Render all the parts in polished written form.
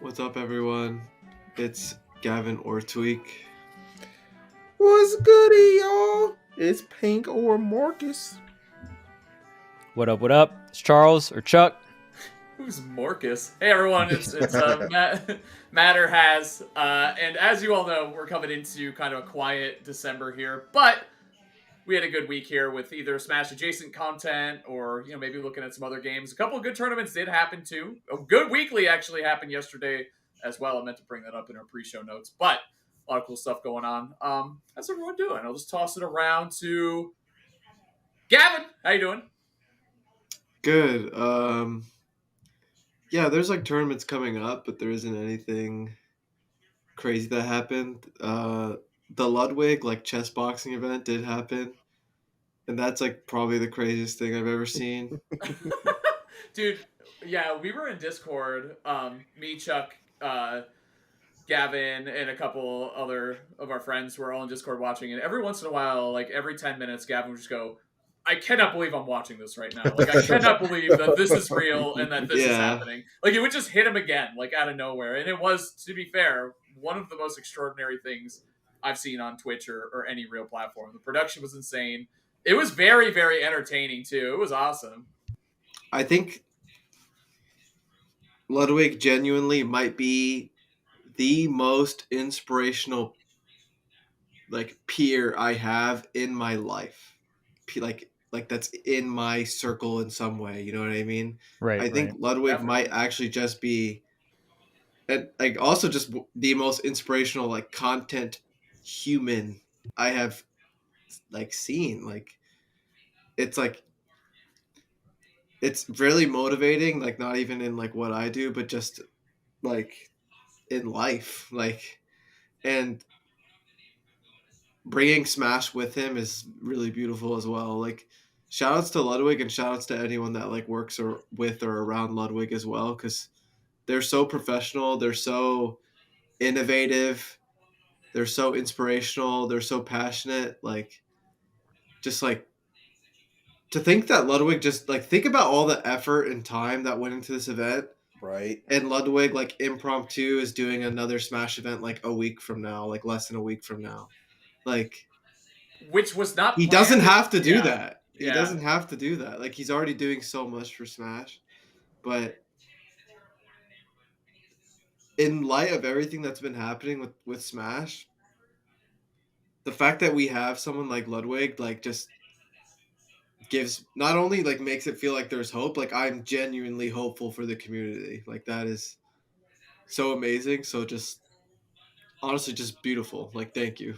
What's up, everyone? It's Gavin or Tweek. What's goody, y'all? It's Pink or Marcus. What up, what up? It's Charles or Chuck. Who's Marcus? Hey everyone, it's Matter has, and as you all know, we're coming into kind of a quiet December here, but we had a good week here with either Smash adjacent content or maybe looking at some other games. A couple of good tournaments did happen too. A good weekly actually happened yesterday as well. I meant to bring that up in our pre-show notes, but a lot of cool stuff going on. How's everyone doing? I'll just toss it around to Gavin. How you doing? Good. Yeah, there's like tournaments coming up, but there isn't anything crazy that happened. The Ludwig chessboxing event did happen, and that's like probably the craziest thing I've ever seen. Dude, yeah, we were in Discord. Me, Chuck, Gavin, and a couple other of our friends were all in Discord watching, and every once in a while, like every 10 minutes, Gavin would just go, I cannot believe I'm watching this right now. Like, I cannot believe that this is real and that this is happening. Like, it would just hit him again, like, out of nowhere. And it was, to be fair, one of the most extraordinary things I've seen on Twitch or any real platform. The production was insane. It was very, very entertaining, too. It was awesome. I think Ludwig genuinely might be the most inspirational peer I have in my life. Like that's in my circle in some way, you know what I mean? Right. I think Ludwig Definitely. might actually just be, and like also just the most inspirational content human I have seen. It's it's really motivating. Not even in what I do, but just in life. And bringing Smash with him is really beautiful as well. Shout outs to Ludwig and shout outs to anyone that works or with or around Ludwig as well, because they're so professional, they're so innovative, they're so inspirational, they're so passionate. To think that Ludwig just think about all the effort and time that went into this event. Right. And Ludwig impromptu is doing another Smash event a week from now, less than a week from now. Which was not He planned. doesn't have to do that. He Yeah. doesn't have to do that. He's already doing so much for Smash. But in light of everything that's been happening with Smash, the fact that we have someone like Ludwig just gives, not only makes it feel like there's hope, I'm genuinely hopeful for the community. That is so amazing. So just honestly just beautiful. Thank you.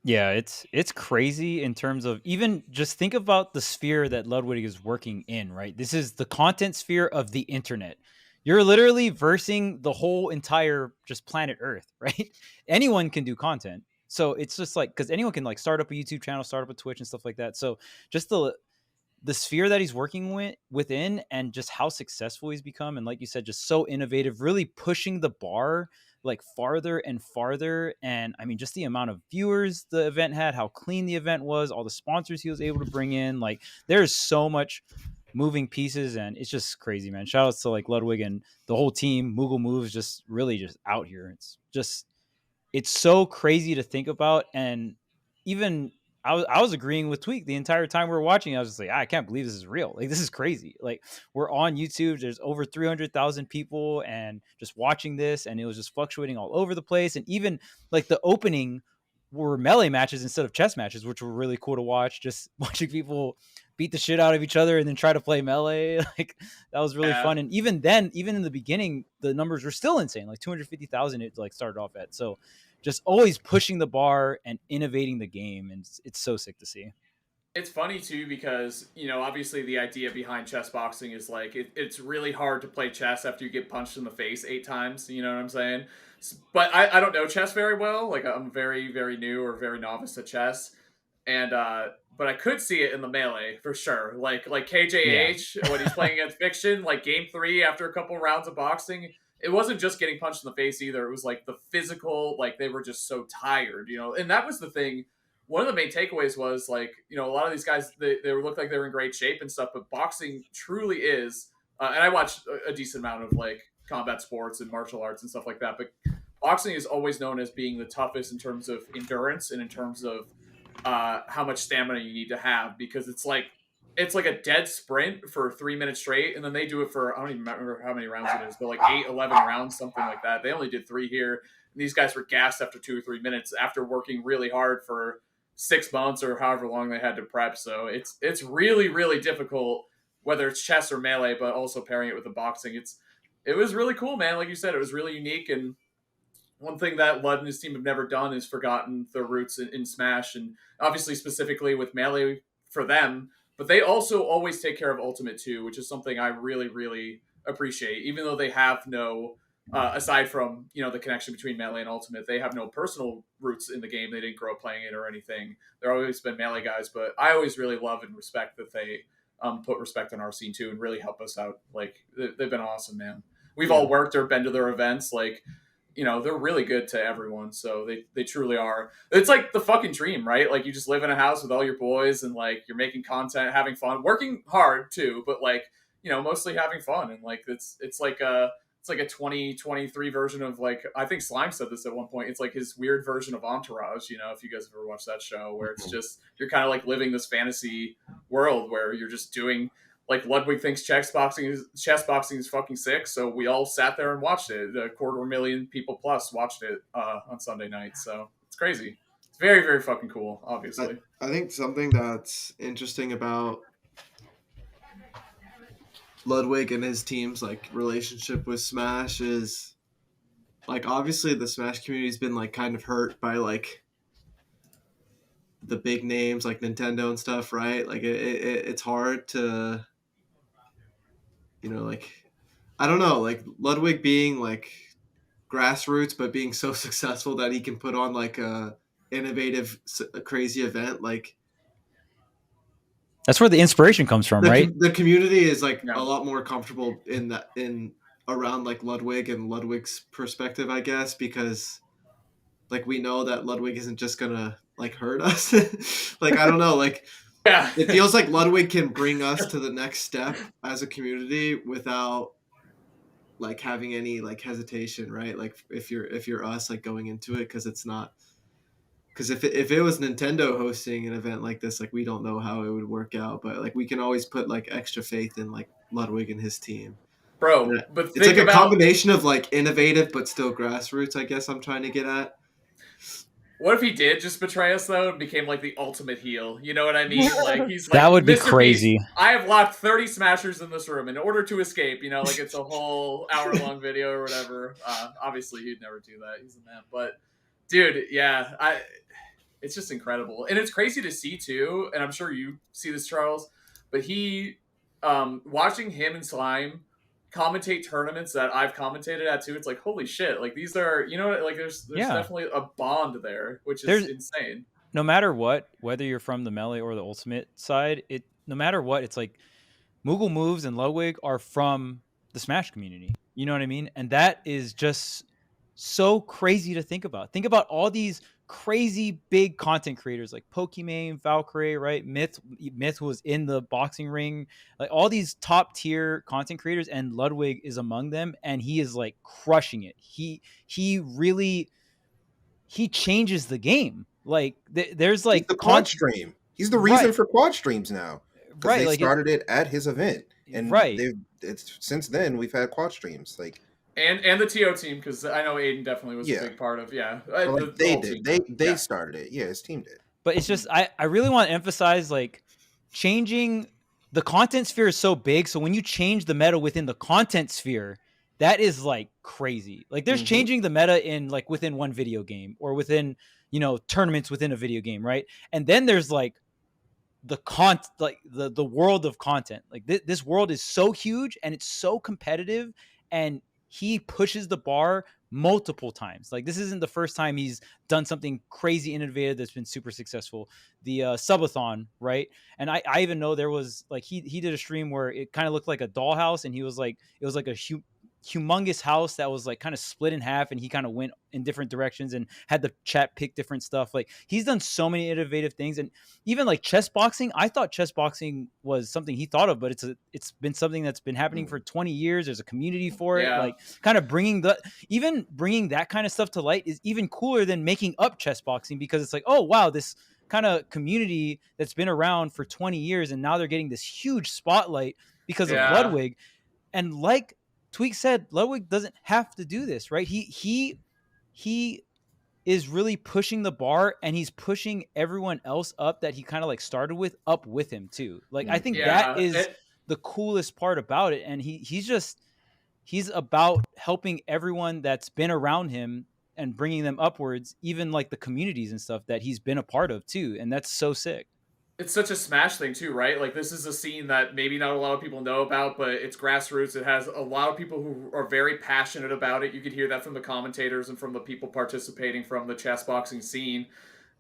Yeah, it's crazy in terms of even just think about the sphere that Ludwig is working in, right? This is the content sphere of the internet. You're literally versing the whole entire just planet Earth, right? Anyone can do content. So it's just because anyone can start up a YouTube channel, start up a Twitch and stuff like that. So just the sphere that he's working within and just how successful he's become. And like you said, just so innovative, really pushing the bar farther and farther. And I mean, just the amount of viewers the event had, how clean the event was, all the sponsors he was able to bring in. There's so much moving pieces and it's just crazy, man. Shout outs to Ludwig and the whole team. Mogul moves just really just out here. It's so crazy to think about. And even I was agreeing with Tweek the entire time we were watching. I was just I can't believe this is real. This is crazy. We're on YouTube. There's over 300,000 people and just watching this, and it was just fluctuating all over the place. And even the opening were melee matches instead of chess matches, which were really cool to watch. Just watching people beat the shit out of each other and then try to play melee. That was really fun. And even then, even in the beginning, the numbers were still insane. 250,000 it started off at. So just always pushing the bar and innovating the game. And it's so sick to see. It's funny too because, obviously the idea behind chess boxing is it's really hard to play chess after you get punched in the face 8 times. You know what I'm saying? But I don't know chess very well. I'm very, very new or very novice at chess. And, but I could see it in the melee for sure. Like KJH, when he's playing against Fiction, game 3 after a couple rounds of boxing, it wasn't just getting punched in the face either. It was the physical, they were just so tired, and that was the thing. One of the main takeaways was a lot of these guys, they looked like they were in great shape and stuff, but boxing truly is, and I watched a decent amount of combat sports and martial arts and stuff like that, but boxing is always known as being the toughest in terms of endurance and in terms of how much stamina you need to have, because it's like a dead sprint for 3 minutes straight, and then they do it for, I don't even remember how many rounds it is, but like 8, 11 rounds, something like that. They only did 3 here, and these guys were gassed after 2 or 3 minutes after working really hard for 6 months or however long they had to prep. So it's really, really difficult, whether it's chess or melee, but also pairing it with the boxing. It was really cool, man. Like you said, it was really unique. And one thing that Lud and his team have never done is forgotten their roots in Smash, and obviously specifically with Melee for them, but they also always take care of Ultimate too, which is something I really, really appreciate. Even though they have no, aside from, the connection between Melee and Ultimate, they have no personal roots in the game. They didn't grow up playing it or anything. They're always been Melee guys, but I always really love and respect that they put respect on our scene too and really help us out. Like, they've been awesome, man. We've all worked or been to their events. Like, they're really good to everyone. So they truly are. It's like the fucking dream, right? Like, you just live in a house with all your boys and like you're making content, having fun, working hard too, but like, mostly having fun. And like, it's like a 2023 version of, like, I think Slime said this at one point. It's like his weird version of Entourage, if you guys ever watched that show, where it's just, you're kind of like living this fantasy world where you're just doing, like, Ludwig thinks chessboxing is fucking sick, so we all sat there and watched it. 250,000 people plus watched it on Sunday night, so it's crazy. It's very, very fucking cool, obviously. I think something that's interesting about Ludwig and his team's like relationship with Smash is, like, obviously the Smash community's been like kind of hurt by like the big names like Nintendo and stuff, right? Like it's hard to, like, I don't know, like Ludwig being like grassroots but being so successful that he can put on like a innovative, a crazy event. Like, That's where the inspiration comes from, right? The community is like a lot more comfortable in around like Ludwig and Ludwig's perspective, I guess, because like we know that Ludwig isn't just gonna like hurt us. Like, I don't know, like, Yeah. it feels like Ludwig can bring us to the next step as a community without like having any like hesitation, right? Like if you're us, like, going into it, because it's not. Because if it was Nintendo hosting an event like this, like, we don't know how it would work out, but like we can always put like extra faith in like Ludwig and his team. Bro, but it's like a combination of like innovative but still grassroots, I guess I'm trying to get at. What if he did just betray us though and became like the ultimate heel? You know what I mean? Like, he's like, That would be Mr. crazy. Beast, I have locked 30 smashers in this room in order to escape. Like it's a whole hour-long video or whatever. Obviously, he'd never do that. He's a man. But dude, yeah, it's just incredible, and it's crazy to see too. And I'm sure you see this, Charles. But watching him and Slime commentate tournaments that I've commentated at too, it's like, holy shit, like, these are, like, there's definitely a bond there, which is insane. No matter what, whether you're from the Melee or the Ultimate side, no matter what, it's like Mogul moves and Ludwig are from the Smash community. You know what I mean? And that is just so crazy to think about. Think about all these crazy big content creators like Pokimane, Valkyrie, right? Myth was in the boxing ring, like all these top tier content creators, and Ludwig is among them, and he is like crushing it. He changes the game. Like there's like he's the quad stream. He's the reason for quad streams now. Right, they started it at his event, and since then we've had quad streams. Like, and the TO team, because I know Aiden definitely was a big part of they started it. Yeah, his team did. But it's just I really want to emphasize, like, changing the content sphere is so big. So when you change the meta within the content sphere, that is like crazy. Like, there's changing the meta in like within one video game or within tournaments within a video game, right? And then there's like the the world of content. Like this world is so huge and it's so competitive, and he pushes the bar multiple times. Like, this isn't the first time he's done something crazy innovative that's been super successful. The subathon, right? And I even know there was like he did a stream where it kind of looked like a dollhouse, and he was like, it was like humongous house that was like kind of split in half, and he kind of went in different directions and had the chat pick different stuff. Like he's done so many innovative things, and even like chess boxing. I thought chess boxing was something he thought of, but it's been something that's been happening for 20 years. There's a community for it. Like kind of bringing that kind of stuff to light is even cooler than making up chess boxing, because it's like, oh wow, this kind of community that's been around for 20 years, and now they're getting this huge spotlight because of Ludwig. And like Tweek said, Ludwig doesn't have to do this, right? He is really pushing the bar, and he's pushing everyone else up that he kind of like started with up with him too. Like I think that is the coolest part about it, and he's about helping everyone that's been around him and bringing them upwards, even like the communities and stuff that he's been a part of too, and that's so sick. It's such a Smash thing too, right? Like this is a scene that maybe not a lot of people know about, but it's grassroots. It has a lot of people who are very passionate about it. You could hear that from the commentators and from the people participating from the chess boxing scene.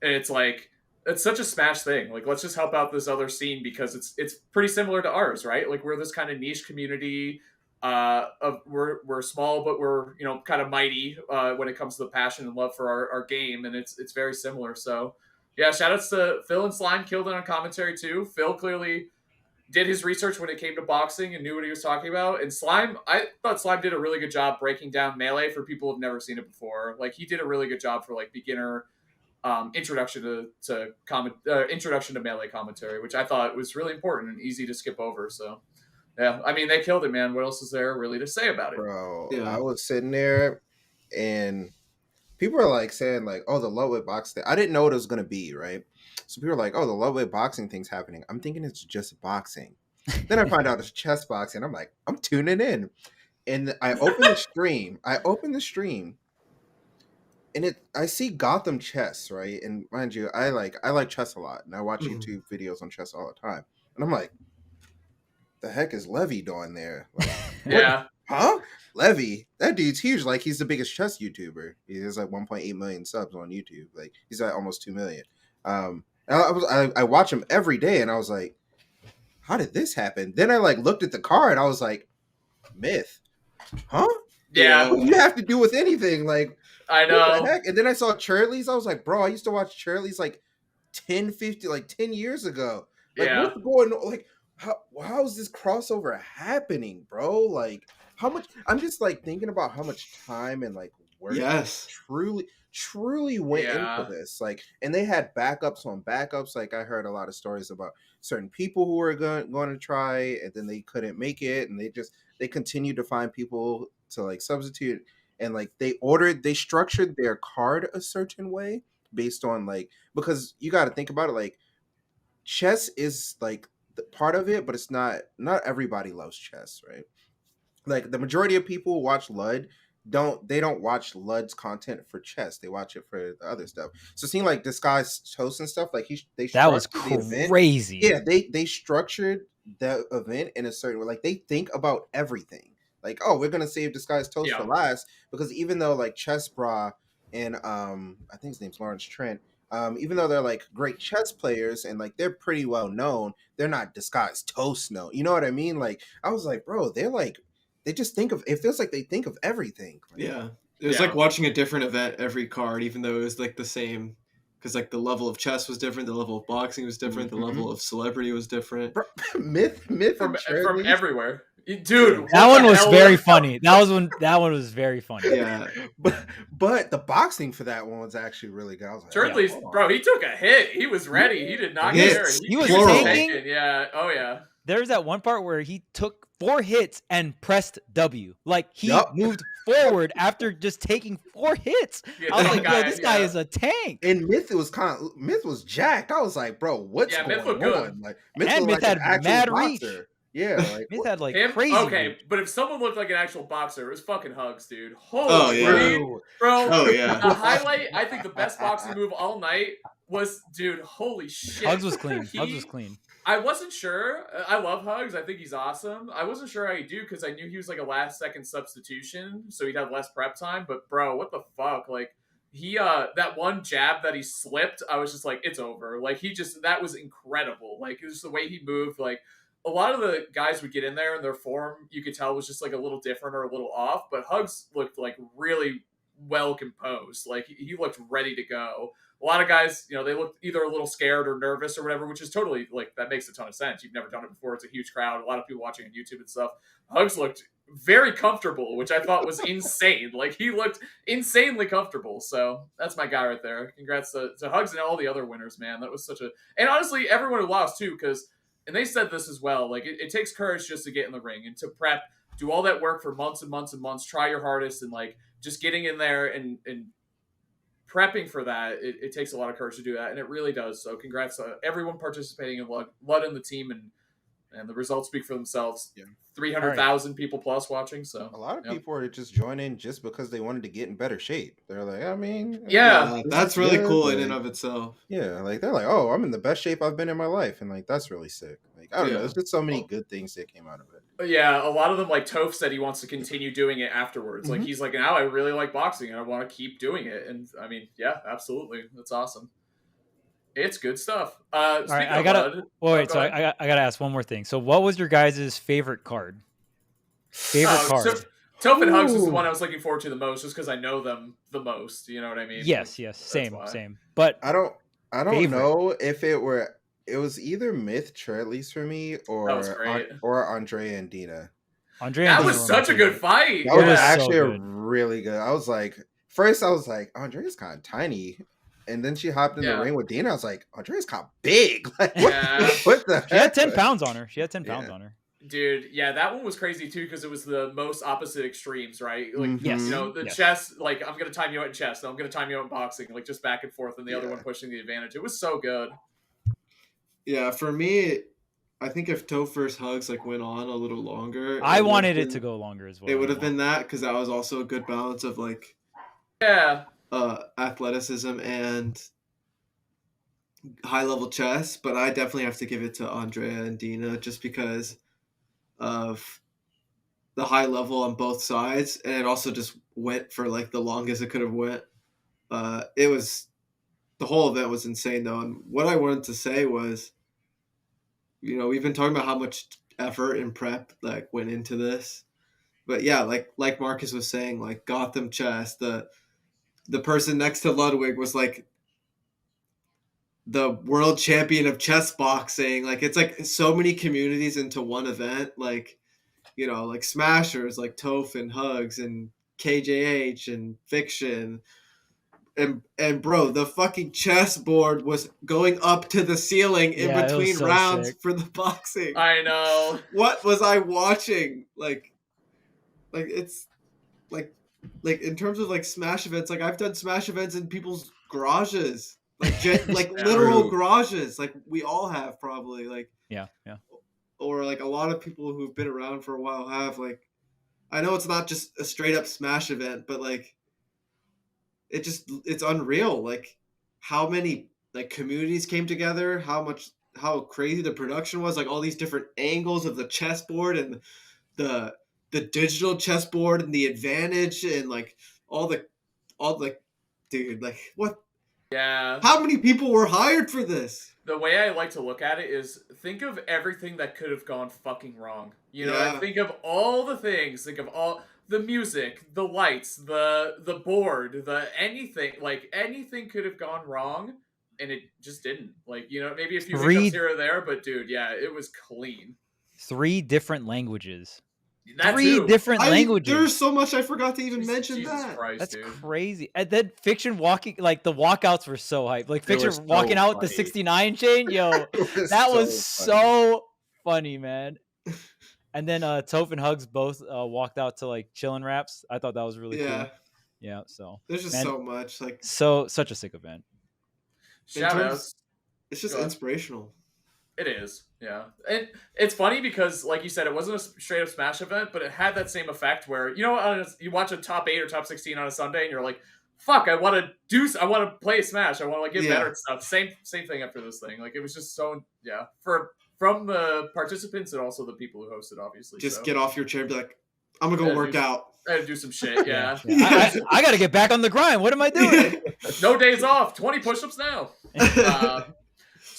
And it's like, it's such a Smash thing. Like, let's just help out this other scene because it's pretty similar to ours, right? Like we're this kind of niche community. We're small, but we're kind of mighty when it comes to the passion and love for our game, and it's very similar. So. Yeah, shoutouts to Phil and Slime, killed it on commentary too. Phil clearly did his research when it came to boxing and knew what he was talking about. And Slime, I thought Slime did a really good job breaking down Melee for people who've never seen it before. Like he did a really good job for like beginner introduction to Melee commentary, which I thought was really important and easy to skip over. So yeah, I mean they killed it, man. What else is there really to say about it? Bro, I was sitting there and people are like saying like, oh, the Ludwig boxing thing. I didn't know what it was going to be, right? So people are like, oh, the Ludwig boxing thing's happening. I'm thinking it's just boxing. Then I find out it's chess boxing. I'm like, I'm tuning in. And I open the stream. And I see Gotham Chess, right? And mind you, I like chess a lot. And I watch YouTube videos on chess all the time. And I'm like, the heck is Levy doing there? Like, yeah. Huh? Levy, that dude's huge. Like he's the biggest chess YouTuber. He has like 1.8 million subs on YouTube. Like he's at almost 2 million. I watch him every day, and I was like, how did this happen? Then I like looked at the card. I was like, Myth, huh? Yeah. What do you have to do with anything? Like I know. What the heck? And then I saw Charlie's. I was like, bro, I used to watch Charlie's like 10 years ago. Like what's going on? Like how is this crossover happening, bro? Like how much? I'm just like thinking about how much time and like work truly went into this. Like, and they had backups on backups. Like, I heard a lot of stories about certain people who were going to try, and then they couldn't make it, and they continued to find people to like substitute, and like they structured their card a certain way based on like, because you got to think about it, like chess is like the part of it, but it's not everybody loves chess, right? Like the majority of people who watch Lud don't watch Lud's content for chess. They watch it for the other stuff. So seeing like Disguised Toast and stuff, like that was crazy. Yeah, they structured the event in a certain way. Like they think about everything. Like, oh, we're gonna save Disguised Toast for last, because even though like Chess Bra and I think his name's Lawrence Trent, even though they're like great chess players and like they're pretty well known, they're not Disguised Toast known. You know what I mean? Like I was like, bro, they just think of, it feels like they think of everything. Yeah. It was like watching a different event every card, even though it was like the same, because like the level of chess was different, the level of boxing was different, the level of celebrity was different. Myth from everywhere. Dude, that one was very funny. That one was very funny. Yeah. But the boxing for that one was actually really good. I was like, Turtley's, bro, he took a hit. He was ready. He did not care. He was taking. Yeah. Oh yeah. There's that one part where he took 4 hits and pressed W. Like he moved forward after just taking 4 hits. I was like, yo, this guy is a tank. And Myth was jacked. I was like, bro, what's going Myth looked on? Good. Like Myth had mad reach. Yeah, like Myth had like him? crazy. Okay, reach. but if someone looked like an actual boxer, it was fucking Hugs, dude. Holy bro. Oh yeah. The highlight, I think the best boxing move all night was, dude, holy shit. Hugs was clean. Hugs was clean. I wasn't sure. I love Hugs. I think he's awesome. I wasn't sure how he'd do because I knew he was like a last-second substitution, so he'd have less prep time. But bro, what the fuck? Like he, that one jab that he slipped, I was just like, it's over. Like that was incredible. Like it was the way he moved. Like a lot of the guys would get in there and their form, you could tell was just like a little different or a little off, but Hugs looked like really well composed. Like he looked ready to go. A lot of guys, you know, they looked either a little scared or nervous or whatever, which is totally like, that makes a ton of sense. You've never done it before. It's a huge crowd. A lot of people watching on YouTube and stuff. Hugs looked very comfortable, which I thought was insane. Like he looked insanely comfortable. So that's my guy right there. Congrats to Hugs and all the other winners, man. That was such a, and honestly, everyone who lost too, because, and they said this as well, like it takes courage just to get in the ring and to prep, do all that work for months and months and months, try your hardest, and like just getting in there and prepping for that, it takes a lot of courage to do that, and it really does. So congrats to everyone participating in Lud and the team, and the results speak for themselves. Yeah. 300,000 people plus watching. So a lot of people are just joining just because they wanted to get in better shape. They're like, I mean, yeah, that's really cool in and of itself. Yeah, like they're like, oh, I'm in the best shape I've been in my life, and like that's really sick. Like I don't know, there's just so many good things that came out of it. Yeah, a lot of them, like Toph said, he wants to continue doing it afterwards. Like he's like, now I really like boxing and I want to keep doing it. And I mean, yeah, absolutely, that's awesome. It's good stuff. All right, I gotta So I gotta ask one more thing. So, what was your guys' favorite card? Card. So, Toph and Hugs is the one I was looking forward to the most, just because I know them the most. You know what I mean? Yes, same. But I don't know if it was either Myth Charlize for me or Andrea and Dina. That was such a good fight. That was actually really good. I was like, first I was like, Andrea's kind of tiny. And then she hopped in the ring with Dina. I was like, Andrea's kind of big. Like, what the heck? She had 10 pounds on her. On her. Dude, yeah, that one was crazy too, because it was the most opposite extremes, right? Like, yes. You know, the chess, like, I'm going to time you out in chess, and I'm going to time you out in boxing, like, just back and forth, and the other one pushing the advantage. It was so good. Yeah, for me, I think if Toph vs. Hugs, like, went on a little longer. I wanted it to go longer as well. It would have been that, because that was also a good balance of, like, athleticism and high level chess, but I definitely have to give it to Andrea and Dina just because of the high level on both sides, and it also just went for like the longest it could have went. It was, the whole event was insane though, and what I wanted to say was, you know, we've been talking about how much effort and prep like went into this, but yeah, like Marcus was saying, like Gotham Chess, the person next to Ludwig was like the world champion of chess boxing. Like it's like so many communities into one event. Like, you know, like Smashers, like Toph and Hugs and KJH and Fiction. And bro, the fucking chessboard was going up to the ceiling in between rounds for the boxing. I know. What was I watching? Like it's like in terms of like Smash events, like I've done Smash events in people's garages, like literal garages, like we all have probably, like or like a lot of people who've been around for a while have. Like, I know it's not just a straight up Smash event, but like it's unreal, like how many like communities came together, how crazy the production was, like all these different angles of the chessboard and the digital chessboard and the advantage and like all the dude, like what? Yeah. How many people were hired for this? The way I like to look at it is think of everything that could have gone fucking wrong. You know, think of all the things, think of all the music, the lights, the board, anything, like anything could have gone wrong and it just didn't. Like, you know, maybe a few hiccups here or there, but dude, yeah, it was clean. 3 different languages. That 3 too. different languages. There's so much I forgot to even mention. Jesus that. Christ, that's dude. crazy. And then Fiction walking, like the walkouts were so hype. Like Fiction walking out the 69 chain, yo, that was so funny, man. And then Toph and Hugs both walked out to like chillin' raps. I thought that was really cool. Yeah, so there's just so much, like such a sick event. Shout outs. It's just inspirational. It is, yeah. And it's funny because, like you said, it wasn't a straight-up Smash event, but it had that same effect where, you know, you watch a top 8 or top 16 on a Sunday, and you're like, fuck, I want to play Smash. I want to like get better at stuff. Same thing after this thing. Like, it was just so, from the participants and also the people who hosted, obviously. Just get off your chair and be like, I'm going to go work out. I had to do some shit, yeah. I got to get back on the grind. What am I doing? No days off. 20 push-ups now.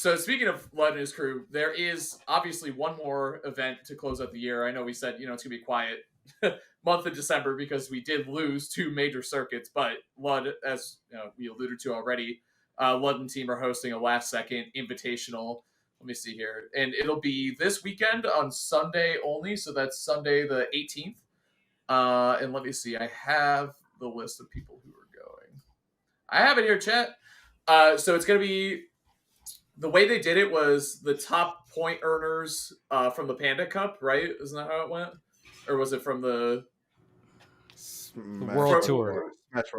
So speaking of Lud and his crew, there is obviously one more event to close out the year. I know we said, it's going to be quiet month of December because we did lose 2 major circuits, but Lud, as we alluded to already, Lud and team are hosting a last-second invitational. Let me see here. And it'll be this weekend on Sunday only, so that's Sunday the 18th. And let me see. I have the list of people who are going. I have it here, chat. So it's going to be... The way they did it was the top point earners from the Panda Cup, right? Isn't that how it went? Or was it from the World Tour?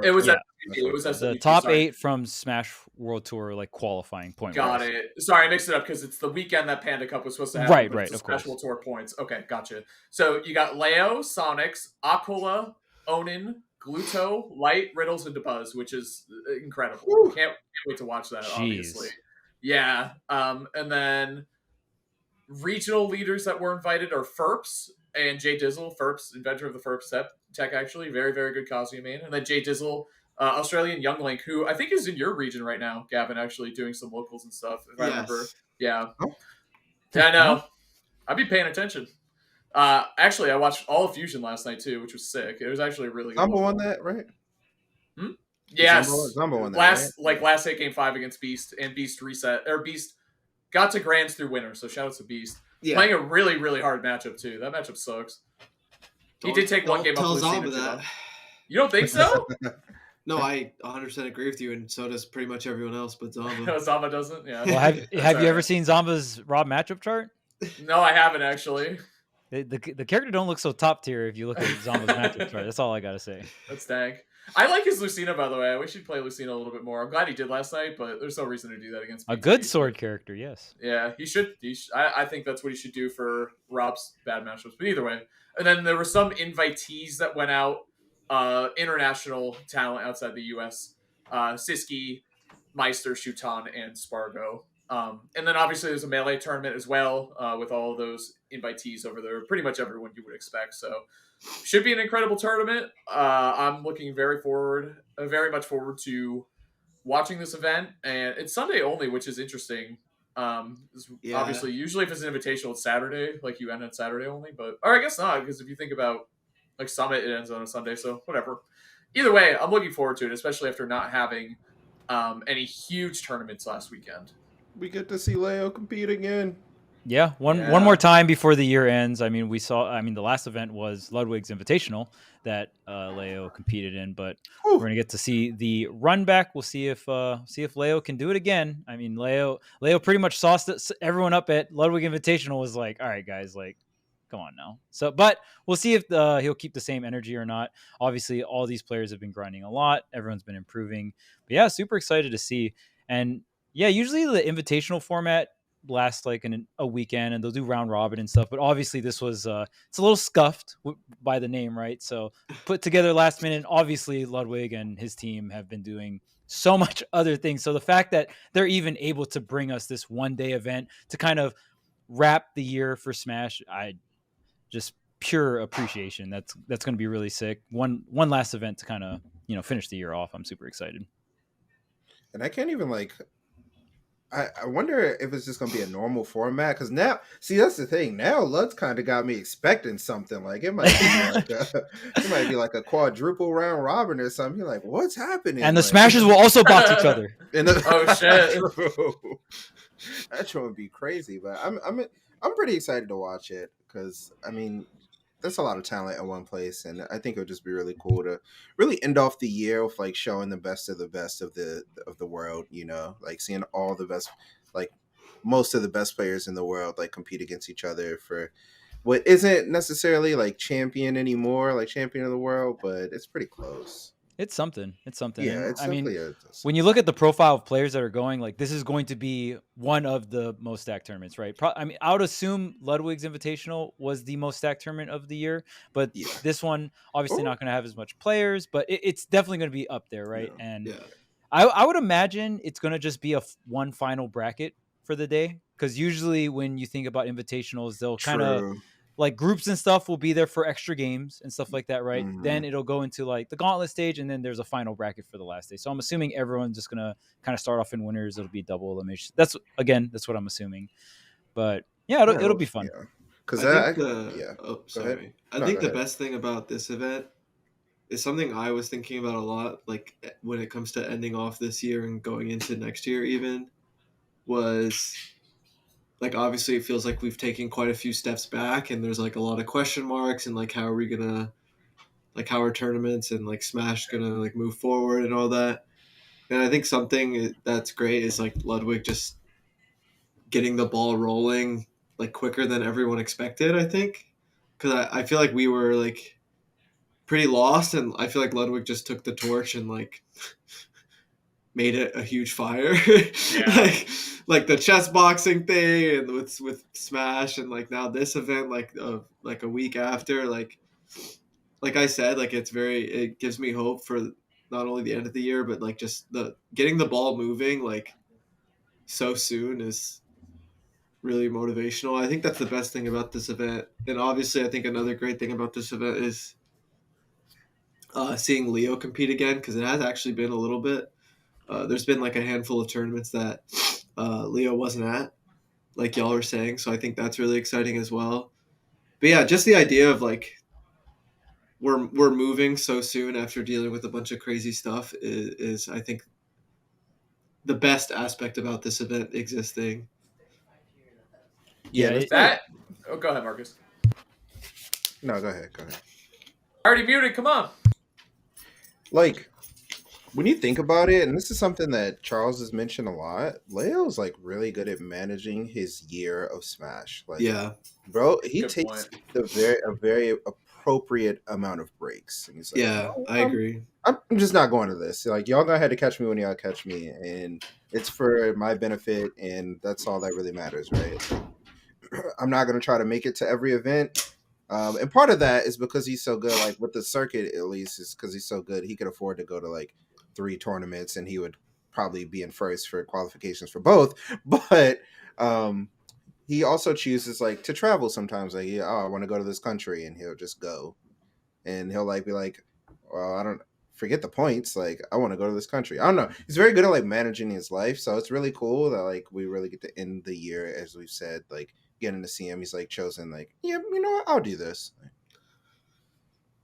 It was yeah. It was the top 8 from Smash World Tour, like qualifying point. Got it. Sorry, I mixed it up because it's the weekend that Panda Cup was supposed to happen. Right, of course. Smash World Tour points. Okay, gotcha. So you got Leo, Sonics, Aquila, Onin, Gluto, Light, Riddles, and Dabuz, which is incredible. Can't wait to watch that. Jeez. Obviously. Yeah, and then regional leaders that were invited are Ferps and Jay Dizzle. Ferps, inventor of the Ferps tech, actually. Very, very good Kazuya main. And then Jay Dizzle, Australian Young Link, who I think is in your region right now, Gavin, actually doing some locals and stuff, if I remember. Yeah. Yeah, I know. I'd be paying attention. Actually, I watched all of Fusion last night, too, which was sick. It was actually really good. Zombo won that, right? Yes. Zombo won that, right? Last hit game 5 against Beast, and Beast Beast got to grands through winner, so shout out to Beast. Yeah. Playing a really, really hard matchup too. That matchup sucks. He did take one game off Lucina that. You don't think so? No, I 100% agree with you, and so does pretty much everyone else, but Zomba. Zomba doesn't. Yeah. Well, have you ever seen Zomba's raw matchup chart? No, I haven't actually. The character don't look so top tier if you look at Zomba's matchup chart. That's all I gotta say. That's dank. I like his Lucina, by the way. I wish he'd play Lucina a little bit more. I'm glad he did last night, but there's no reason to do that against a good sword character, yes. Yeah, he should. I think that's what he should do for Rob's bad matchups. But either way. And then there were some invitees that went out, international talent outside the U.S. Siski, Meister, Shutan, and Spargo. And then obviously there's a Melee tournament as well with all of those invitees over there. Pretty much everyone you would expect. So should be an incredible tournament. I'm looking very much forward to watching this event. And it's Sunday only, which is interesting. Obviously, usually if it's an invitational, it's Saturday. Like you end on Saturday only. Or I guess not, because if you think about like Summit, it ends on a Sunday. So whatever. Either way, I'm looking forward to it, especially after not having any huge tournaments last weekend. We get to see Leo compete again. Yeah, one more time before the year ends. I mean, the last event was Ludwig's Invitational that Leo competed in, but we're gonna get to see the run back. We'll see if Leo can do it again. I mean, Leo pretty much sauced everyone up at Ludwig Invitational. Was like, all right, guys, like, come on now. So, but we'll see if he'll keep the same energy or not. Obviously, all these players have been grinding a lot. Everyone's been improving. But yeah, super excited to see. And yeah, usually the invitational format lasts like a weekend and they'll do round robin and stuff. But obviously this was, it's a little scuffed by the name, right? So put together last minute. Obviously Ludwig and his team have been doing so much other things. So the fact that they're even able to bring us this one-day event to kind of wrap the year for Smash, I just pure appreciation. That's going to be really sick. One last event to kind of, finish the year off. I'm super excited. And I can't even I wonder if it's just going to be a normal format, because now, see, that's the thing. Now, Lud's kind of got me expecting something. Like, it might be like a quadruple round robin or something. You're like, what's happening? And the Smashers will also box each other. Oh, shit. That's going to be crazy, but I'm pretty excited to watch it, because, I mean, there's a lot of talent in one place, and I think it would just be really cool to really end off the year with like showing the best of the world, like seeing all the best, like most of the best players in the world like compete against each other for what isn't necessarily like champion anymore, like champion of the world, but it's pretty close. It's something. Yeah, I mean, when you look at the profile of players that are going, like this is going to be one of the most stacked tournaments, right? I mean, I would assume Ludwig's Invitational was the most stacked tournament of the year, but this one obviously not going to have as much players, but it's definitely going to be up there, right? Yeah. And I would imagine it's going to just be one final bracket for the day, because usually when you think about invitationals, they'll kind of like groups and stuff will be there for extra games and stuff like that, right? Mhm. Then it'll go into like the gauntlet stage, and then there's a final bracket for the last day. So I'm assuming everyone's just gonna kind of start off in winners. It'll be double elimination. That's what I'm assuming. But yeah, it'll be fun. Yeah, because I think yeah. oh, Go sorry. ahead. I No, think go the ahead. best thing about this event is something I was thinking about a lot, like when it comes to ending off this year and going into next year, even was like obviously it feels like we've taken quite a few steps back, and there's like a lot of question marks, and like how are we gonna like how are tournaments and like Smash gonna like move forward and all that. And I think something that's great is like Ludwig just getting the ball rolling like quicker than everyone expected. I think because I feel like we were like pretty lost, and I feel like Ludwig just took the torch and like made it a huge fire. Yeah. like the chess boxing thing and with Smash, and like now this event like a week after, like I said, like it gives me hope for not only the end of the year, but like just the getting the ball moving like so soon is really motivational. I think that's the best thing about this event. And obviously I think another great thing about this event is seeing Leo compete again, because it has actually been a little bit. There's been like a handful of tournaments that Leo wasn't at, like y'all were saying. So I think that's really exciting as well. But yeah, just the idea of like we're moving so soon after dealing with a bunch of crazy stuff is I think the best aspect about this event existing. Yeah, that's That. Oh, go ahead, Marcus. no, go ahead. Go ahead. Already muted. Come on. Like, when you think about it, and this is something that Charles has mentioned a lot, Leo's like really good at managing his year of Smash. Like, Yeah, bro, he Good takes point. a very appropriate amount of breaks, and he's like, yeah, no, I agree. I'm just not going to this. Like, y'all go ahead to catch me when y'all catch me, and it's for my benefit, and that's all that really matters, right? I'm not going to try to make it to every event. And part of that is because he's so good, like with the circuit at least, is because he's so good. He could afford to go to like 3 tournaments, and he would probably be in first for qualifications for both. But he also chooses like to travel sometimes. Like, yeah, oh, I want to go to this country, and he'll just go, and he'll like be like, well, I don't forget the points. Like, I want to go to this country. I don't know. He's very good at like managing his life, so it's really cool that like we really get to end the year, as we've said, like getting to see him. He's like chosen, like, yeah, you know what, I'll do this.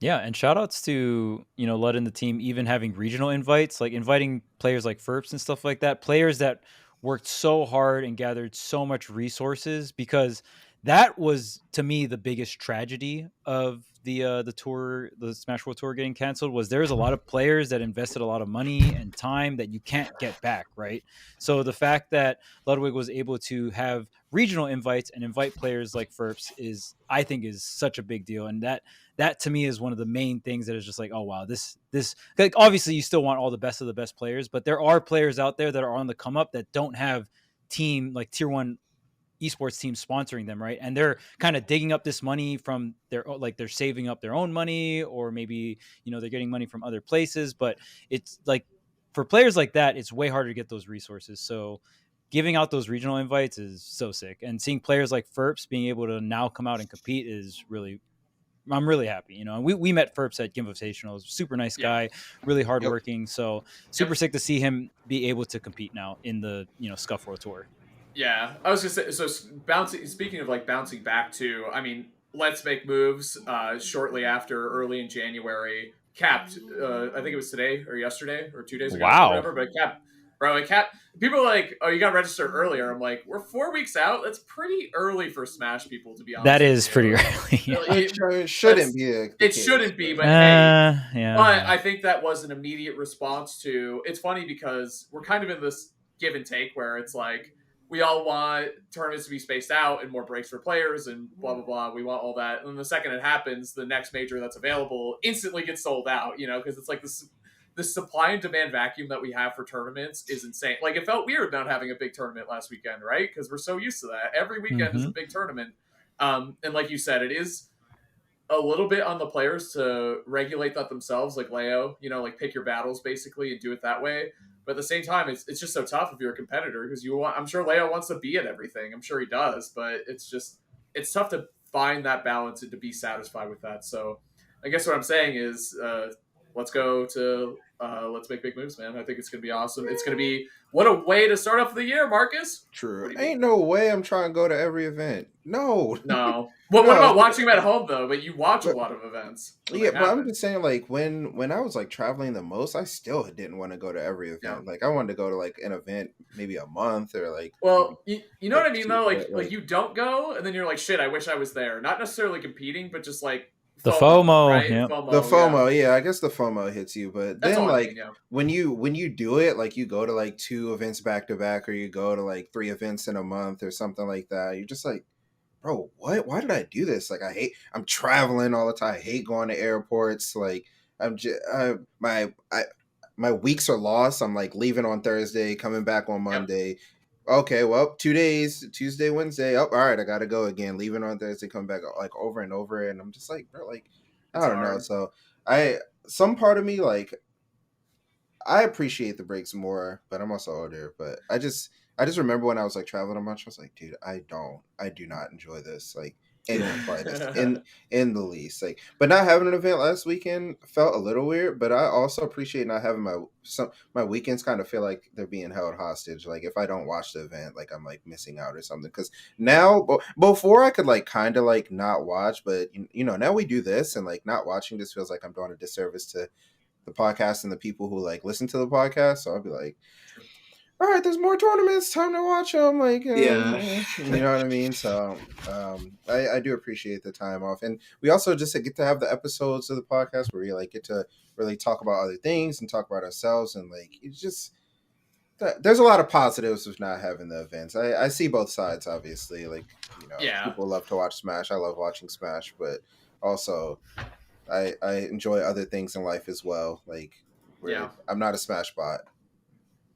Yeah, and shout outs to, Lud and the team even having regional invites, like inviting players like Ferps and stuff like that, players that worked so hard and gathered so much resources, because that was to me the biggest tragedy of the tour, the Smash World Tour getting canceled, was there's a lot of players that invested a lot of money and time that you can't get back, right? So the fact that Ludwig was able to have regional invites and invite players like Ferps I think is such a big deal, and that to me is one of the main things that is just like, oh wow, this like, obviously you still want all the best of the best players, but there are players out there that are on the come up that don't have team like tier 1 esports teams sponsoring them, right? And they're kind of digging up this money from their, like, they're saving up their own money, or maybe they're getting money from other places, but it's like for players like that, it's way harder to get those resources. So giving out those regional invites is so sick, and seeing players like Ferps being able to now come out and compete is really, I'm really happy, And we met Ferps at Invitationals, super nice guy, really hardworking. So super sick to see him be able to compete now in the Scuffed World Tour. Yeah, I was gonna say. So bouncing. Speaking of like bouncing back to, I mean, Let's Make Moves. Shortly after, early in January, capped. I think it was today or yesterday or 2 days ago or Wow. whatever. But capped. Bro, it capped. People are like, oh, you got registered earlier. I'm like, we're 4 weeks out. That's pretty early for Smash people, to be honest. That is pretty early. It shouldn't be. It shouldn't be, but hey. Yeah. But I think that was an immediate response to. It's funny because we're kind of in this give and take where it's like, we all want tournaments to be spaced out and more breaks for players and blah, blah, blah. We want all that. And then the second it happens, the next major that's available instantly gets sold out, because it's like this supply and demand vacuum that we have for tournaments is insane. Like, it felt weird not having a big tournament last weekend, right? Because we're so used to that. Every weekend is a big tournament. And like you said, it is a little bit on the players to regulate that themselves, like Leo, like pick your battles basically and do it that way. But at the same time, it's just so tough if you're a competitor, because I'm sure Leo wants to be at everything. I'm sure he does, but it's tough to find that balance and to be satisfied with that. So I guess what I'm saying is let's make big moves, man. I think it's going to be awesome. It's going to be, what a way to start off the year, Marcus. True. Ain't no way I'm trying to go to every event. No. No. Well, what about watching them at home, though? But you watch a lot of events. Yeah, but I'm just saying, like, when I was, like, traveling the most, I still didn't want to go to every event. Yeah. Like, I wanted to go to, like, an event maybe a month or, like... Well, you know what I mean, though? Like, you don't go, and then you're like, shit, I wish I was there. Not necessarily competing, but just, like, the FOMO, right? Yeah. The FOMO, yeah. I guess the FOMO hits you, but then like when you do it, like you go to like 2 events back to back, or you go to like 3 events in a month or something like that, you're just like, bro, what? Why did I do this? Like I'm traveling all the time. I hate going to airports. Like my weeks are lost. I'm like leaving on Thursday, coming back on Monday. Yep. Okay, well, 2 days, Tuesday, Wednesday. Oh, all right, I gotta go again. Leaving on Thursday, come back like over and over, and I'm just like, bro, like I don't know. So some part of me like I appreciate the breaks more, but I'm also older. But I just remember when I was like traveling a bunch, I was like, dude, I do not enjoy this. Like in the least, like, but not having an event last weekend felt a little weird, but I also appreciate not having my weekends kind of feel like they're being held hostage. Like if I don't watch the event, like I'm like missing out or something. Because now, before I could like kind of like not watch, but you know, now we do this, and like not watching this feels like I'm doing a disservice to the podcast and the people who like listen to the podcast. So I'll be like, all right, there's more tournaments. Time to watch them. Like, you know what I mean? So, I do appreciate the time off, and we also just get to have the episodes of the podcast where we like get to really talk about other things and talk about ourselves, and like it's just there's a lot of positives of not having the events. I see both sides, obviously. Like, you know, people love to watch Smash. I love watching Smash, but also I enjoy other things in life as well. Like, I'm not a Smash bot.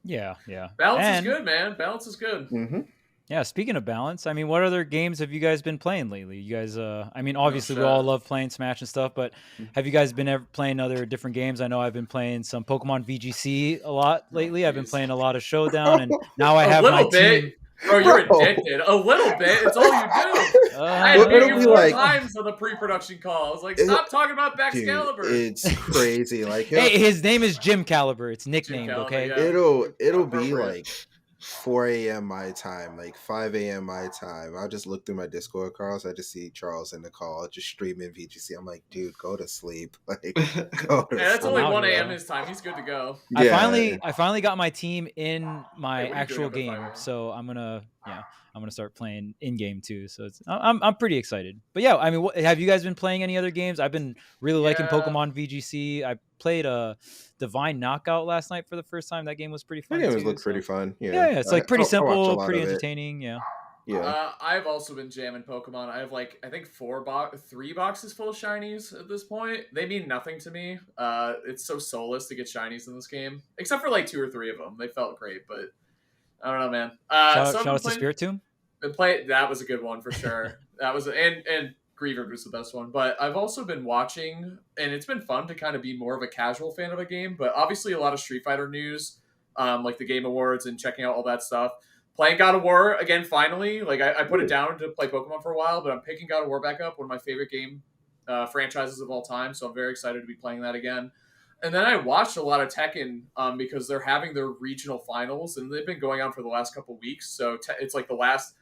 Yeah. Balance is good, man. Balance is good. Mm-hmm. Yeah, speaking of balance, I mean, what other games have you guys been playing lately? You guys, I mean, obviously we all love playing Smash and stuff, but have you guys been ever playing other different games? I know I've been playing some Pokemon VGC a lot lately. I've been playing a lot of Showdown, and now I have my team. Bro, you're addicted. A little bit. It's all you do. I had you 4 times on the pre-production call. I was like, stop talking about Excalibur. It's crazy. Like, hey, his name is Jim Caliber. It's nicknamed, okay? Yeah. It'll be like 4 a.m. my time, like 5 a.m. my time. I'll just look through my Discord calls. I just see Charles in the call, just streaming VGC. I'm like, dude, go to sleep. Like, go to sleep. That's only 1 a.m. his time. He's good to go. I finally got my team in my actual game, so I'm gonna start playing in game too. So I'm pretty excited. But yeah, I mean, have you guys been playing any other games? I've been really liking Pokemon VGC. I played a Divine Knockout last night for the first time. That game was pretty fun. That game looked pretty fun. Yeah, it's like pretty simple, pretty entertaining. Yeah. I've also been jamming Pokemon. I have like I think 3 boxes full of shinies at this point. They mean nothing to me. It's so soulless to get shinies in this game, except for like 2 or 3 of them. They felt great, but I don't know, man. Shout out to Spiritomb. That was a good one for sure. That was and Griever was the best one. But I've also been watching, and it's been fun to kind of be more of a casual fan of a game. But obviously, a lot of Street Fighter news, like the Game Awards and checking out all that stuff. Playing God of War again, finally. Like I put it down to play Pokemon for a while, but I'm picking God of War back up. One of my favorite game franchises of all time. So I'm very excited to be playing that again. And then I watched a lot of Tekken because they're having their regional finals, and they've been going on for the last couple weeks. So it's like the last.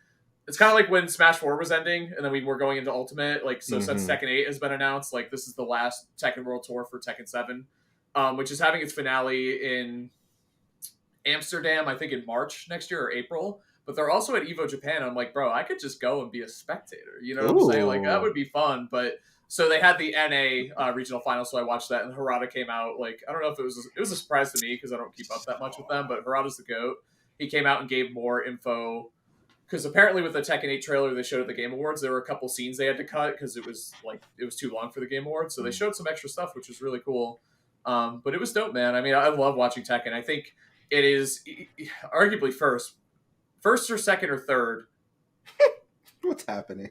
It's kind of like when Smash 4 was ending, and then we were going into Ultimate. Like since Tekken 8 has been announced, like this is the last Tekken World Tour for Tekken 7, which is having its finale in Amsterdam, I think in March next year or April. But they're also at EVO Japan. I'm like, bro, I could just go and be a spectator. You know what I'm saying? Like that would be fun. But so they had the NA regional final, so I watched that, and Harada came out. Like I don't know if it was a surprise to me because I don't keep up that much with them. But Harada's the GOAT. He came out and gave more info. Because apparently with the Tekken 8 trailer they showed at the Game Awards, there were a couple scenes they had to cut because it was too long for the Game Awards. So they showed some extra stuff, which was really cool. But it was dope, man. I mean, I love watching Tekken. I think it is arguably first or second or third. What's happening?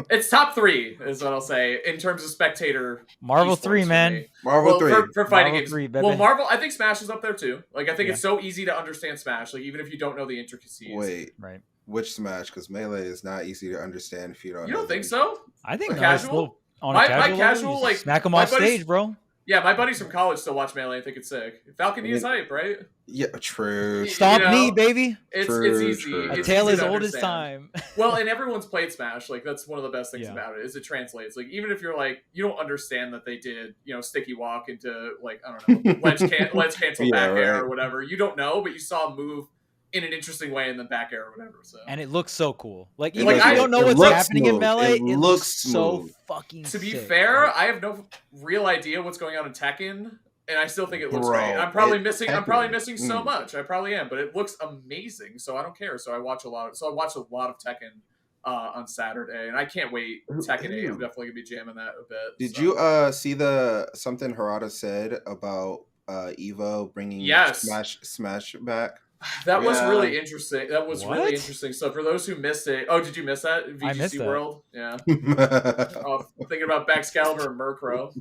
It's top 3 is what I'll say in terms of spectator. Marvel 3, man. Marvel 3 for fighting Marvel games. 3, baby. Well, Marvel, I think Smash is up there too. Like I think it's so easy to understand Smash. Like even if you don't know the intricacies. Wait, right? Which Smash? Because Melee is not easy to understand if you don't. You know don't think the- so? I think A no, casual? still on My a casual, casual, level, you like, smack them my off buddies- stage, bro. Yeah, my buddies from college still watch Melee and think it's sick. Falcon is hype, right? Yeah, true. Stomp know, knee, baby. It's True, easy. true. A It's tale easy as to old as understand. time. Well, and everyone's played Smash. Like, that's one of the best things Yeah. about it is it translates. Like, even if you're like, you don't understand that they did, sticky walk into, like, I don't know, let's cancel Yeah, back air right. or whatever. You don't know, but you saw a move in an interesting way and then back air or whatever. So And it looks so cool. Like, It even if does you don't know look- it what's looks happening in smooth. Melee, It it looks looks so smooth. fucking to be sick, fair, right? I have no real idea what's going on in Tekken, and I still think it looks Bro, great. I'm probably it- missing Tekken, so much. I probably am, but it looks amazing. So I don't care. So I watch a lot of Tekken on Saturday, and I can't wait. Tekken 8, I'm definitely gonna be jamming that a bit. Did so. you see the something Harada said about EVO bringing Yes. Smash back? That was Yeah. really interesting. That was What? really interesting. So for those who missed it, did you miss that? VGC missed that. World, yeah. Thinking about Baxcalibur and Murkrow.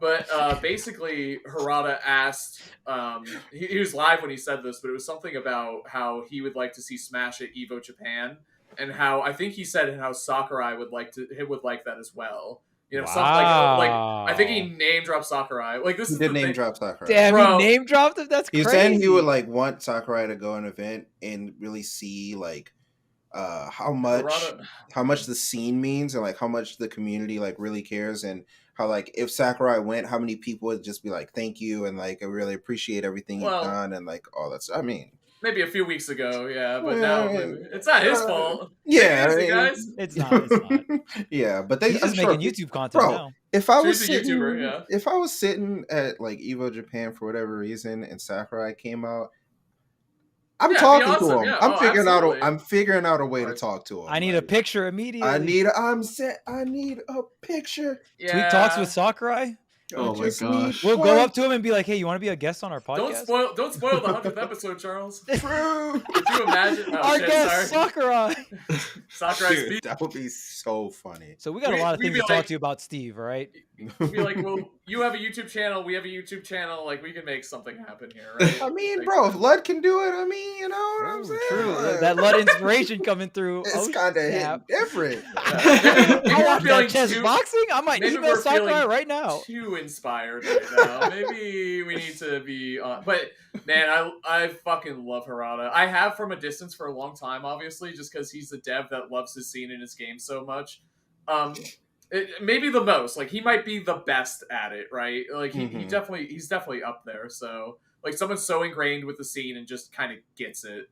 But basically, Harada asked, he was live when he said this, but it was something about how he would like to see Smash at EVO Japan, and how I think he said how Sakurai would like that as well. Something like I think he name dropped Sakurai. Like this He is did the name thing. drop Sakurai. Damn, Bro. he name dropped him? That's He crazy. said he would want Sakurai to go an event and really see how much Harada- the scene means and how much the community really cares, and how if Sakurai went, how many people would just be thank you and I really appreciate everything you've done and all that stuff. I mean, maybe a few weeks ago, yeah, but now it's not his fault. yeah, Take it easy, guys. It's not. yeah, but He's just making YouTube content Bro, now. if I was She's a sitting, YouTuber, yeah. if I was sitting at EVO Japan for whatever reason and Sakurai came out, I'm Yeah, talking it'd be to awesome, him. yeah. I'm figuring absolutely. I'm figuring out a way to talk to him. I need a picture immediately. I need a picture. Yeah. Tweek Talks with Sakurai. Oh my gosh. We'll go up to him and be like, "Hey, you want to be a guest on our podcast?" Don't spoil the 100th episode, Charles. True. Could you imagine? Oh, Our shit, guest, sorry. Sakurai. Sakurai Dude, speak. that would be so funny. So we got a lot of We'd things be to talk like- to you about, Steve. All right. Be like, well, you have a YouTube channel. We have a YouTube channel. We can make something happen here, right? I mean, Like, bro, if Lud can do it, I mean, you know what I'm saying? True. Like, That Lud inspiration coming through. It's Oh, kind of hitting snap. different. Maybe I we're want feeling that chess too- boxing. I might maybe email we're Sakurai feeling right now. Too inspired right now. Maybe we need to be on. But man, I fucking love Harada. I have from a distance for a long time, obviously, just because he's a dev that loves his scene and his game so much. Maybe the most. He might be the best at it, right? He's definitely up there. So someone so ingrained with the scene and just kind of gets it.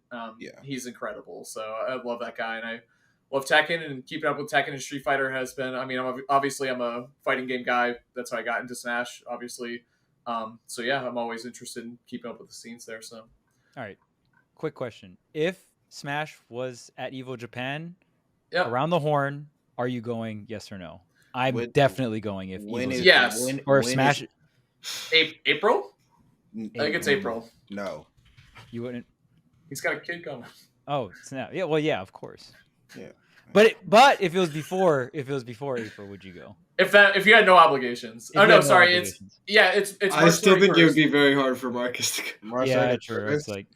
He's incredible. So I love that guy, and I love Tekken, and keeping up with Tekken and Street Fighter has been. I mean, I'm a fighting game guy. That's how I got into Smash, obviously. So yeah, I'm always interested in keeping up with the scenes there. So, All right. Quick question: if Smash was at EVO Japan, yeah, around the horn, are you going? Yes or no? I'm definitely going. If When EVO's is Yes. or when Smash, April. I think it's April. No. you wouldn't. He's got a kid coming. Oh snap! Yeah, well, yeah, of course. Yeah. But if it was before April, would you go? If you had no obligations. If you had no Sorry. obligations. It's. I March still think it would 31st. be very hard for Marcus to go. March Yeah, 31st. true. It's like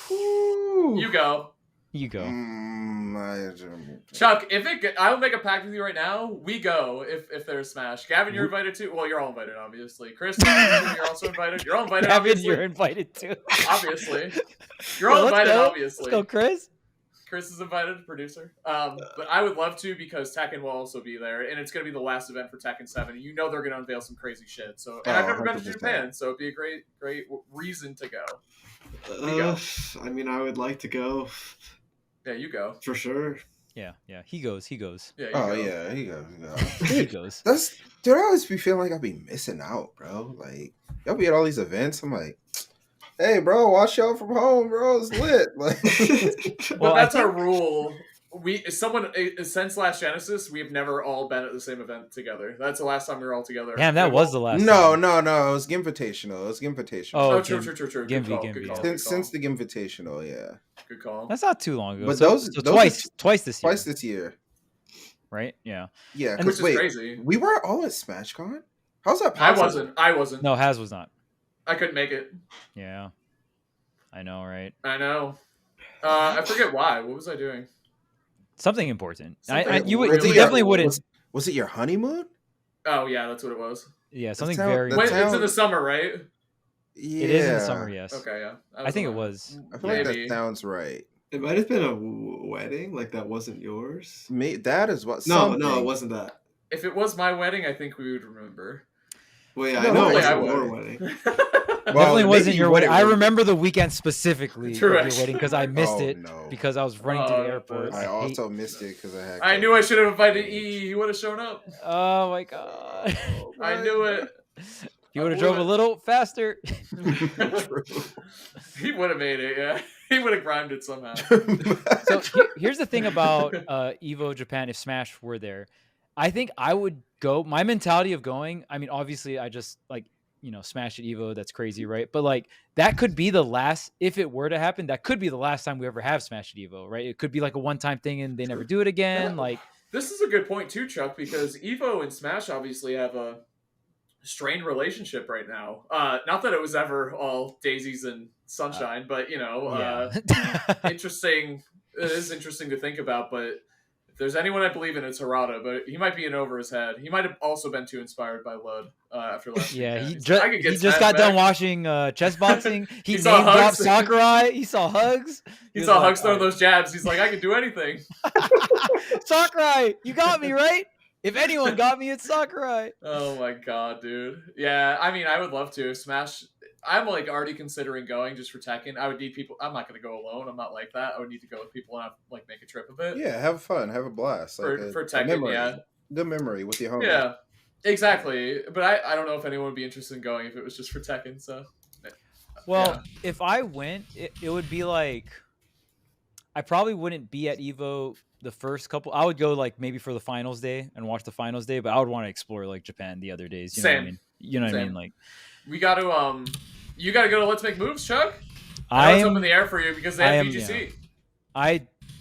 Whew. You go, you go. Chuck. I'll make a pact with you right now. We go if there's Smash. Gavin, you're invited too. Well, you're all invited, obviously. Chris, you're also invited. You're all invited. Gavin, Obviously. you're invited too. Obviously, you're all Let's invited. go. Obviously, Let's go, Chris. Chris is invited, producer. But I would love to because Tekken will also be there, and it's going to be the last event for Tekken 7. You know they're going to unveil some crazy shit. So, and I've never been to 100%. Japan, so it'd be a great reason to go. I mean, I would like to go Yeah, you go. for sure. Yeah, he goes. Yeah, you Oh go. yeah, he goes. He goes. Dude, I always be feeling like I be missing out, bro. Y'all be at all these events. I'm like, hey, bro, watch out from home, bro. It's lit. But Well, that's I our rule. Since last Genesis, we have never all been at the same event together. That's the last time we were all together. Damn, that was the last. no. time. It was Gimvitational. Oh, Oh, true. Gimby, Good call. Gimby, Good yeah. call. Since the Gimvitational, yeah. Good call. That's not too long ago. But so, those so are twice this year, Twice this year. right? Yeah. Yeah. And- Which 'cause is wait, crazy. we were all at SmashCon? How's that I possible? wasn't. No, was not. I couldn't make it. Yeah. I know, right? I know. I forget why. What was I doing? Something important. Something You really definitely wouldn't. Was it your honeymoon? Oh yeah, that's what it was. Yeah, something town- very. the Wait, town- it's in the summer, right? Yeah. It is in the summer, yes. Okay, yeah. I think it was. I feel like that sounds right. It might have been a wedding, like that wasn't yours. That is what. No, it wasn't that. If it was my wedding, I think we would remember. Well, yeah, No, I know it yeah, wasn't I your would. wedding. Definitely wasn't your wedding. I wouldn't- remember the weekend specifically of your Correct. wedding because I missed Oh, it no. because I was running to the Oh, airport. I also missed it because I had. I knew I should have invited E. He would have shown up. Oh my god! I knew it. He would have drove a little faster. He would have made it, yeah. He would have grimed it somehow. So here's the thing about EVO Japan. If Smash were there, I think I would go. My mentality of going. I mean, obviously, I just like Smash at EVO. That's crazy, right? But like that could be the last. If it were to happen, that could be the last time we ever have Smash at EVO, right? It could be like a one-time thing, and they never do it again. Like This is a good point too, Chuck, because EVO and Smash obviously have a strained relationship right now. Not that it was ever all daisies and sunshine, but interesting. It is interesting to think about. But if there's anyone I believe in, it's Harada. But he might be in over his head. He might have also been too inspired by Lud after last. Yeah, weekend. he He's like, "I could get he just Smash got done back." watching Chessboxing. He He saw name dropped Hugs. Sakurai. He saw Hugs. He was saw like, Hugs throwing "All those jabs. He's like, I can do anything. right, Sakurai, you got me right. If anyone got me, it's Sakurai. Oh my god, dude. Yeah, I mean, I would love to. Smash. I'm like already considering going just for Tekken. I would need people. I'm not going to go alone. I'm not like that. I would need to go with people and like make a trip of it. Yeah, have fun, have a blast. For Tekken, memory, yeah. The memory with your homie. Yeah, exactly. But I don't know if anyone would be interested in going if it was just for Tekken. So, Well, if I went, it would be like I probably wouldn't be at EVO the first couple. I would go like maybe for the finals day and watch the finals day, but I would want to explore like Japan the other days. You know what I mean? You know what I mean? Like we got to you got to go to Let's Make Moves, Chuck. I was up in the air for you because they have VGC.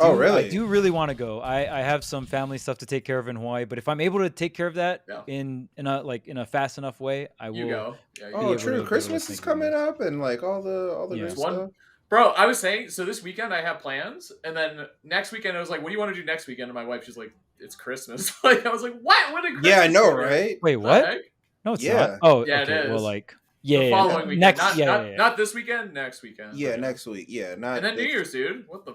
Really? I do really want to go. I have some family stuff to take care of in Hawaii, but if I'm able to take care of that in a fast enough way, I will. You go. Yeah, Oh, true. Christmas is coming up, and like all the good stuff. Bro, I was saying, so this weekend I have plans, and then next weekend I was like, what do you want to do next weekend? And my wife, she's like, it's Christmas. Like, I was like, what? What did Christmas? Yeah, I know, right? Wait, what? No, it's not. Oh, yeah, okay. it is. Well, like, the following weekend. Next, not this weekend, next weekend. Yeah, next week. Yeah, not. And then New Year's, dude. What the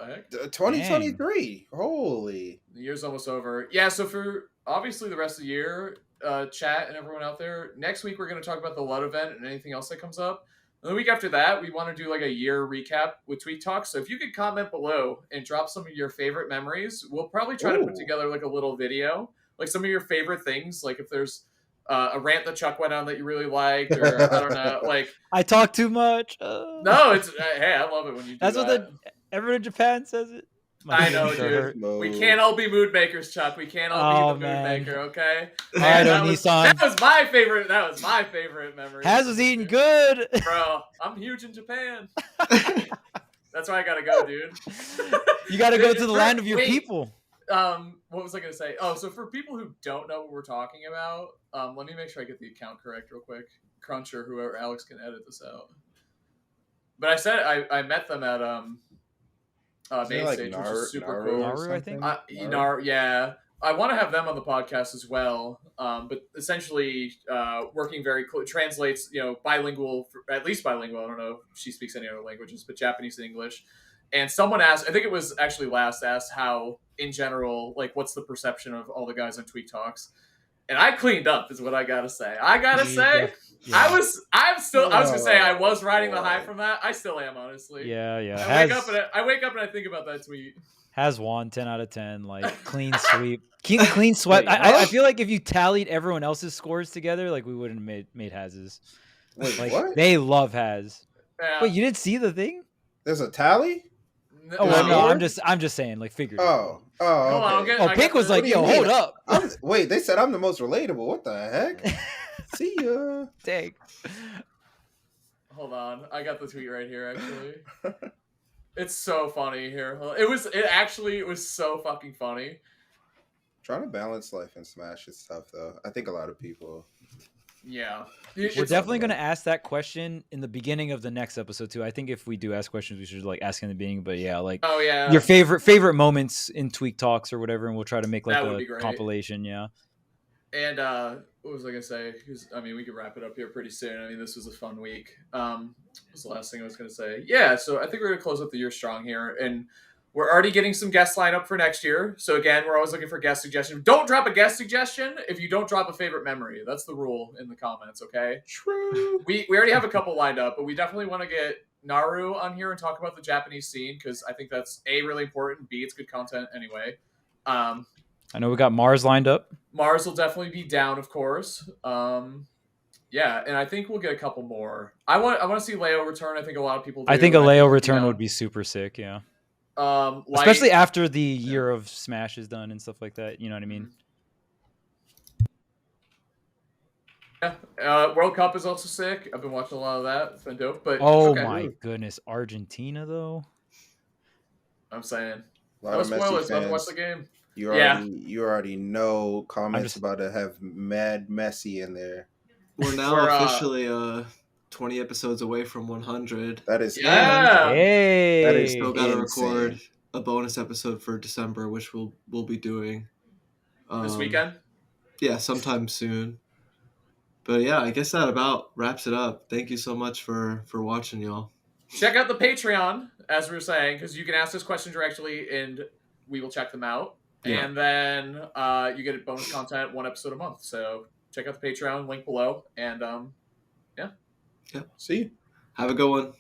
heck? 2023. Holy. The year's almost over. Yeah, so for obviously the rest of the year, chat and everyone out there, next week we're going to talk about the LUT event and anything else that comes up. And the week after that, we want to do like a year recap with Tweek Talks. So if you could comment below and drop some of your favorite memories, we'll probably try to put together like a little video, like some of your favorite things. Like if there's a rant that Chuck went on that you really liked, or I don't know, like I talk too much. No, it's hey, I love it when you do that's that. what everyone in Japan says it. I know, dude. We can't all be mood makers, Chuck. We can't all be the mood maker, okay? All right, Nissan. That was my favorite. That was my favorite memory. Haz was eating good, bro. I'm huge in Japan. That's why I gotta go, dude. You gotta go to the land of your people. What was I gonna say? Oh, so for people who don't know what we're talking about, let me make sure I get the account correct real quick. Crunch or whoever, Alex can edit this out. But I said I met them at main like stage, which is super cool. Naru, I think. Yeah. I want to have them on the podcast as well, but essentially working very translates, bilingual, at least bilingual. I don't know if she speaks any other languages, but Japanese and English. And someone asked, I think it was actually asked how, in general, like, what's the perception of all the guys on Tweek Talks? And I cleaned up, is what I gotta say. I was gonna say I was riding the high from that. I still am, honestly. Yeah. I wake up and I think about that tweet. Has won 10 out of 10, like clean sweep, clean sweep. I feel like if you tallied everyone else's scores together, like we wouldn't have made Haz's. Wait, like, what? They love Haz. Yeah. Wait, you didn't see the thing? There's a tally? Oh well, no, I'm just saying, like figured. Oh, okay. Pink was like, yo, hold up. Wait, they said I'm the most relatable. What the heck? See ya. Dang. Hold on, I got the tweet right here. Actually, it's so funny here. It was so fucking funny. Trying to balance life and Smash is tough, though. I think a lot of people. Yeah. We're definitely going to ask that question in the beginning of the next episode too. I think if we do ask questions, we should like ask in the beginning. But yeah, like your favorite moments in Tweek Talks or whatever, and we'll try to make like a compilation. Yeah. And what was I gonna say? I mean, we can wrap it up here pretty soon. I mean, this was a fun week. What was the last thing I was gonna say? Yeah, so I think we're gonna close up the year strong here, and we're already getting some guests lined up for next year. So again, we're always looking for guest suggestions. Don't drop a guest suggestion if you don't drop a favorite memory. That's the rule in the comments. Okay. True. We already have a couple lined up, but we definitely want to get Naru on here and talk about the Japanese scene because I think that's A, really important. B, it's good content anyway. I know we got Mars lined up. Mars will definitely be down, of course. Yeah, and I think we'll get a couple more. I want to see Leo return. I think a lot of people do. I think a Leo return would be super sick. Yeah. Especially after the year of Smash is done and stuff like that. You know what I mean? Yeah. World Cup is also sick. I've been watching a lot of that. It's been dope. But my goodness, Argentina though. I'm saying. No spoilers. Let's watch the game. You already know comments about to have mad Messi in there. We're now officially 20 episodes away from 100. That is Hey. That is still got to record a bonus episode for December, which we'll be doing this weekend. Yeah, sometime soon. But yeah, I guess that about wraps it up. Thank you so much for watching, y'all. Check out the Patreon, as we were saying, because you can ask us questions directly, and we will check them out. Yeah. And then you get bonus content, 1 episode a month. So check out the Patreon, link below. And yeah. See you. Have a good one.